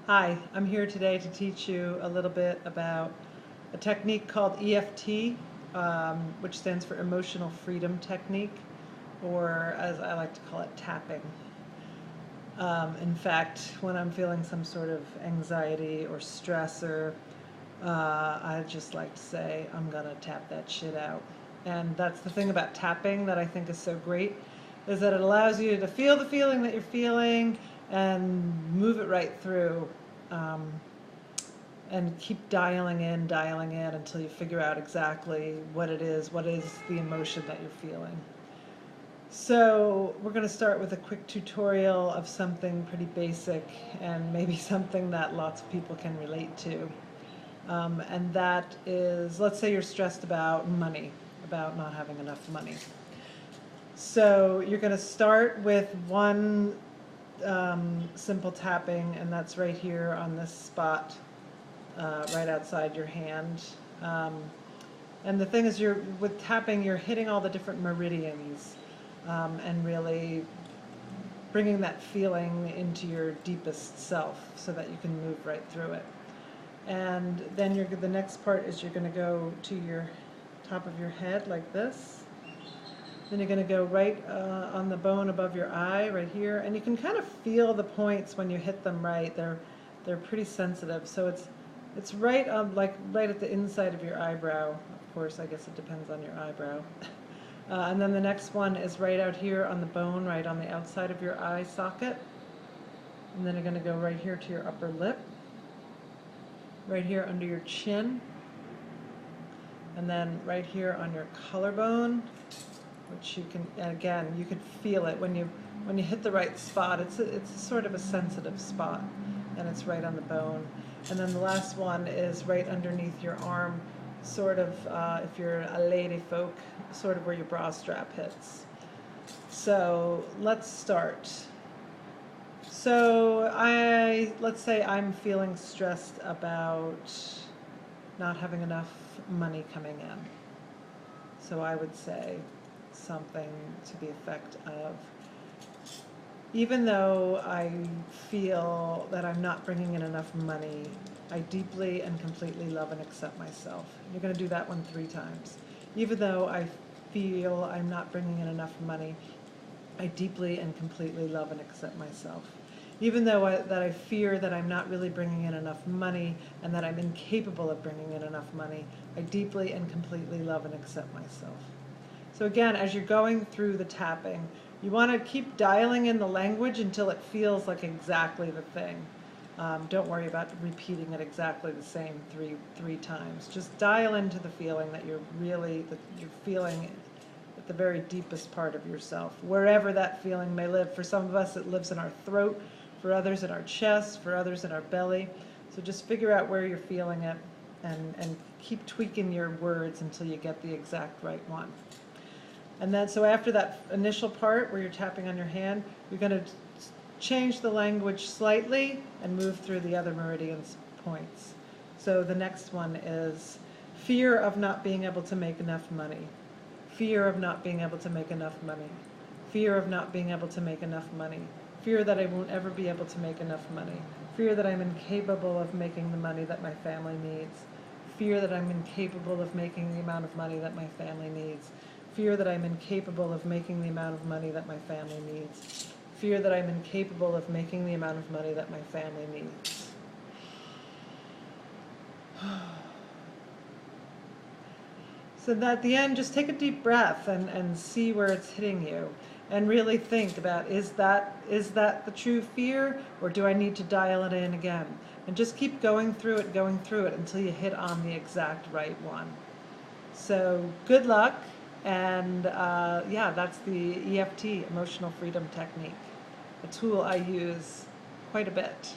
Hi, I'm here today to teach you a little bit about a technique called EFT, which stands for Emotional Freedom Technique, or as I like to call it, tapping. In fact, when I'm feeling some sort of anxiety or stress, I just like to say, I'm gonna tap that shit out. And that's the thing about tapping that I think is so great, is that it allows you to feel the feeling that you're feeling and move it right through. Um, and keep dialing in until you figure out exactly what is the emotion that you're feeling. So we're going to start with a quick tutorial of something pretty basic and maybe something that lots of people can relate to. And that is, let's say you're stressed about money, about not having enough money. So you're going to start with one simple tapping, and that's right here on this spot, right outside your hand. And the thing is, with tapping, you're hitting all the different meridians, and really bringing that feeling into your deepest self so that you can move right through it. And then the next part is you're going to go to your top of your head like this. Then you're going to go right on the bone above your eye, right here, and you can kind of feel the points when you hit them right. They're pretty sensitive, so it's right right at the inside of your eyebrow. Of course, I guess it depends on your eyebrow. And then the next one is right out here on the bone, right on the outside of your eye socket. And then you're going to go right here to your upper lip, right here under your chin, and then right here on your collarbone, which you can, again, you can feel it when you hit the right spot. It's sort of a sensitive spot, and it's right on the bone. And then the last one is right underneath your arm, sort of, if you're a lady folk, sort of where your bra strap hits. So let's start. So let's say I'm feeling stressed about not having enough money coming in. So I would say something to the effect of, even though I feel that I'm not bringing in enough money, I deeply and completely love and accept myself. You're going to do that one 3 times. Even though I feel I'm not bringing in enough money, I deeply and completely love and accept myself. Even though I fear that I'm not really bringing in enough money and that I'm incapable of bringing in enough money, I deeply and completely love and accept myself. So again, as you're going through the tapping, you want to keep dialing in the language until it feels like exactly the thing. Don't worry about repeating it exactly the same three times. Just dial into the feeling that you're feeling at the very deepest part of yourself, wherever that feeling may live. For some of us, it lives in our throat. For others, in our chest. For others, in our belly. So just figure out where you're feeling it, and keep tweaking your words until you get the exact right one. And then, so after that initial part where you're tapping on your hand, you're going to change the language slightly and move through the other meridians points. So the next one is fear of not being able to make enough money. Fear of not being able to make enough money. Fear of not being able to make enough money. Fear that I won't ever be able to make enough money. Fear that I'm incapable of making the money that my family needs. Fear that I'm incapable of making the amount of money that my family needs. Fear that I'm incapable of making the amount of money that my family needs. Fear that I'm incapable of making the amount of money that my family needs. So that at the end, just take a deep breath and see where it's hitting you. And really think about, is that the true fear, or do I need to dial it in again? And just keep going through it until you hit on the exact right one. So good luck. And yeah, that's the EFT, Emotional Freedom Technique, a tool I use quite a bit.